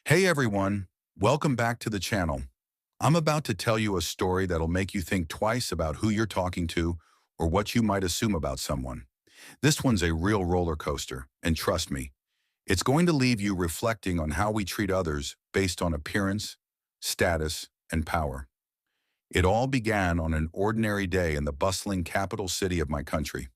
Hey everyone, welcome back to the channel. I'm about to tell you a story that'll make you think twice about who you're talking to or what you might assume about someone. This one's a real roller coaster, and trust me, it's going to leave you reflecting on how we treat others based on appearance, status, and power. It all began on an ordinary day in the bustling capital city of my country.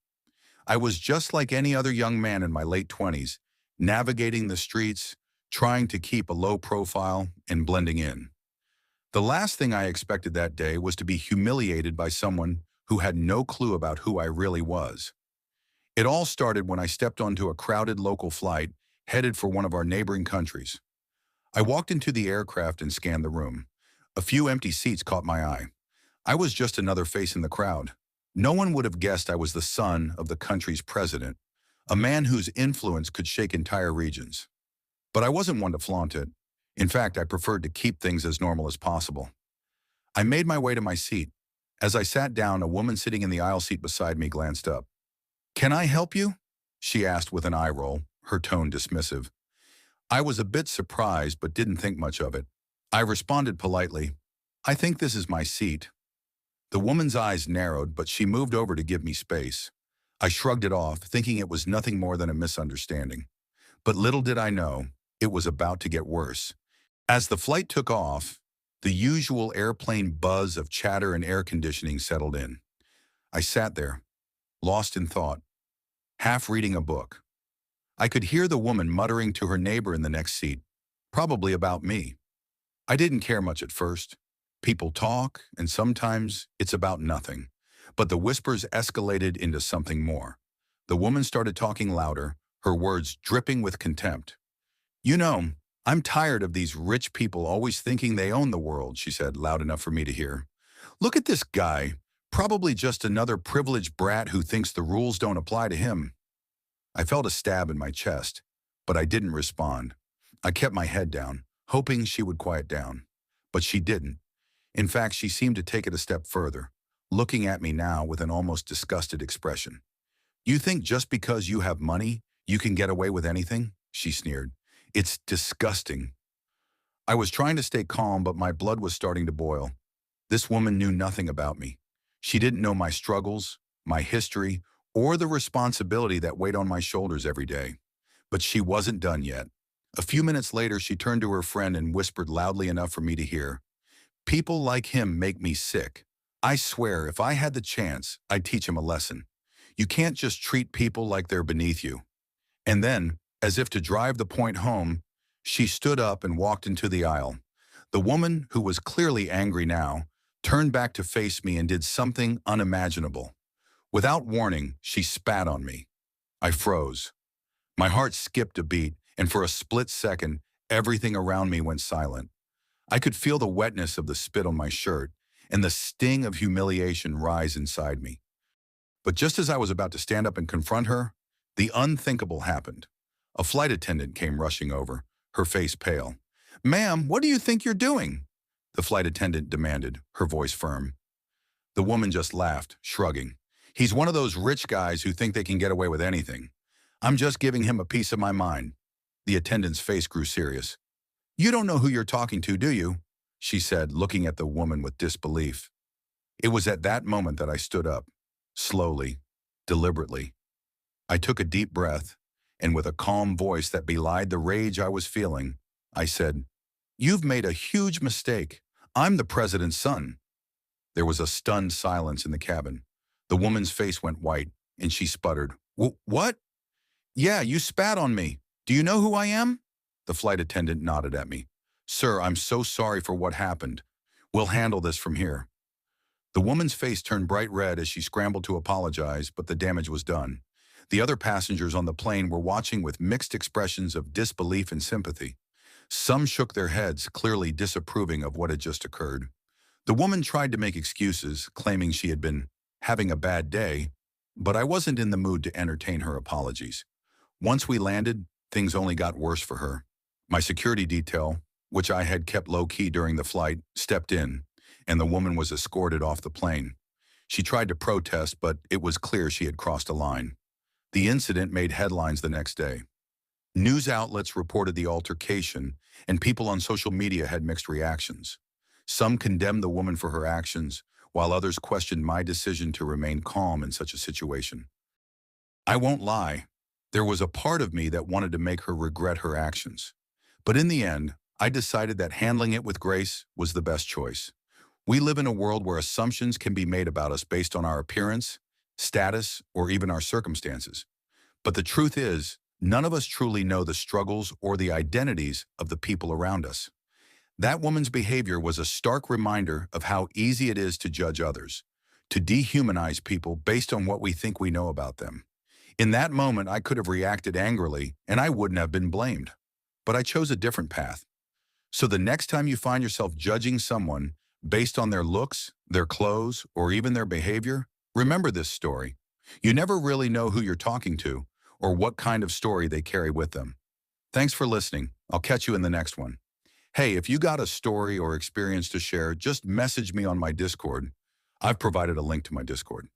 I was just like any other young man in my late 20s, navigating the streets, trying to keep a low profile and blending in. The last thing I expected that day was to be humiliated by someone who had no clue about who I really was. It all started when I stepped onto a crowded local flight headed for one of our neighboring countries. I walked into the aircraft and scanned the room. A few empty seats caught my eye. I was just another face in the crowd. No one would have guessed I was the son of the country's president, a man whose influence could shake entire regions. But I wasn't one to flaunt it. In fact, I preferred to keep things as normal as possible. I made my way to my seat. As I sat down, a woman sitting in the aisle seat beside me glanced up. "Can I help you?" she asked with an eye roll, her tone dismissive. I was a bit surprised but didn't think much of it. I responded politely, "I think this is my seat." The woman's eyes narrowed, but she moved over to give me space. I shrugged it off, thinking it was nothing more than a misunderstanding. But little did I know, it was about to get worse. As the flight took off, the usual airplane buzz of chatter and air conditioning settled in. I sat there, lost in thought, half reading a book. I could hear the woman muttering to her neighbor in the next seat, probably about me. I didn't care much at first. People talk, and sometimes it's about nothing. But the whispers escalated into something more. The woman started talking louder, her words dripping with contempt. "You know, I'm tired of these rich people always thinking they own the world," she said, loud enough for me to hear. "Look at this guy, probably just another privileged brat who thinks the rules don't apply to him." I felt a stab in my chest, but I didn't respond. I kept my head down, hoping she would quiet down. But she didn't. In fact, she seemed to take it a step further, looking at me now with an almost disgusted expression. "You think just because you have money, you can get away with anything?" she sneered. "It's disgusting." I was trying to stay calm, but my blood was starting to boil. This woman knew nothing about me. She didn't know my struggles, my history, or the responsibility that weighed on my shoulders every day. But she wasn't done yet. A few minutes later, she turned to her friend and whispered loudly enough for me to hear, "People like him make me sick. I swear, if I had the chance, I'd teach him a lesson. You can't just treat people like they're beneath you." And then, as if to drive the point home, she stood up and walked into the aisle. The woman, who was clearly angry now, turned back to face me and did something unimaginable. Without warning, she spat on me. I froze. My heart skipped a beat, and for a split second, everything around me went silent. I could feel the wetness of the spit on my shirt and the sting of humiliation rise inside me. But just as I was about to stand up and confront her, the unthinkable happened. A flight attendant came rushing over, her face pale. "Ma'am, what do you think you're doing?" the flight attendant demanded, her voice firm. The woman just laughed, shrugging. "He's one of those rich guys who think they can get away with anything. I'm just giving him a piece of my mind." The attendant's face grew serious. "You don't know who you're talking to, do you?" she said, looking at the woman with disbelief. It was at that moment that I stood up, slowly, deliberately. I took a deep breath, and with a calm voice that belied the rage I was feeling, I said, "You've made a huge mistake. I'm the president's son." There was a stunned silence in the cabin. The woman's face went white, and she sputtered, "What?" "Yeah, you spat on me. Do you know who I am?" The flight attendant nodded at me. "Sir, I'm so sorry for what happened. We'll handle this from here." The woman's face turned bright red as she scrambled to apologize, but the damage was done. The other passengers on the plane were watching with mixed expressions of disbelief and sympathy. Some shook their heads, clearly disapproving of what had just occurred. The woman tried to make excuses, claiming she had been having a bad day, but I wasn't in the mood to entertain her apologies. Once we landed, things only got worse for her. My security detail, which I had kept low-key during the flight, stepped in, and the woman was escorted off the plane. She tried to protest, but it was clear she had crossed a line. The incident made headlines the next day. News outlets reported the altercation, and people on social media had mixed reactions. Some condemned the woman for her actions, while others questioned my decision to remain calm in such a situation. I won't lie, there was a part of me that wanted to make her regret her actions. But in the end, I decided that handling it with grace was the best choice. We live in a world where assumptions can be made about us based on our appearance, status, or even our circumstances. But the truth is, none of us truly know the struggles or the identities of the people around us. That woman's behavior was a stark reminder of how easy it is to judge others, to dehumanize people based on what we think we know about them. In that moment, I could have reacted angrily, and I wouldn't have been blamed. But I chose a different path. So the next time you find yourself judging someone based on their looks, their clothes, or even their behavior, remember this story. You never really know who you're talking to or what kind of story they carry with them. Thanks for listening. I'll catch you in the next one. Hey, if you got a story or experience to share, just message me on my Discord. I've provided a link to my Discord.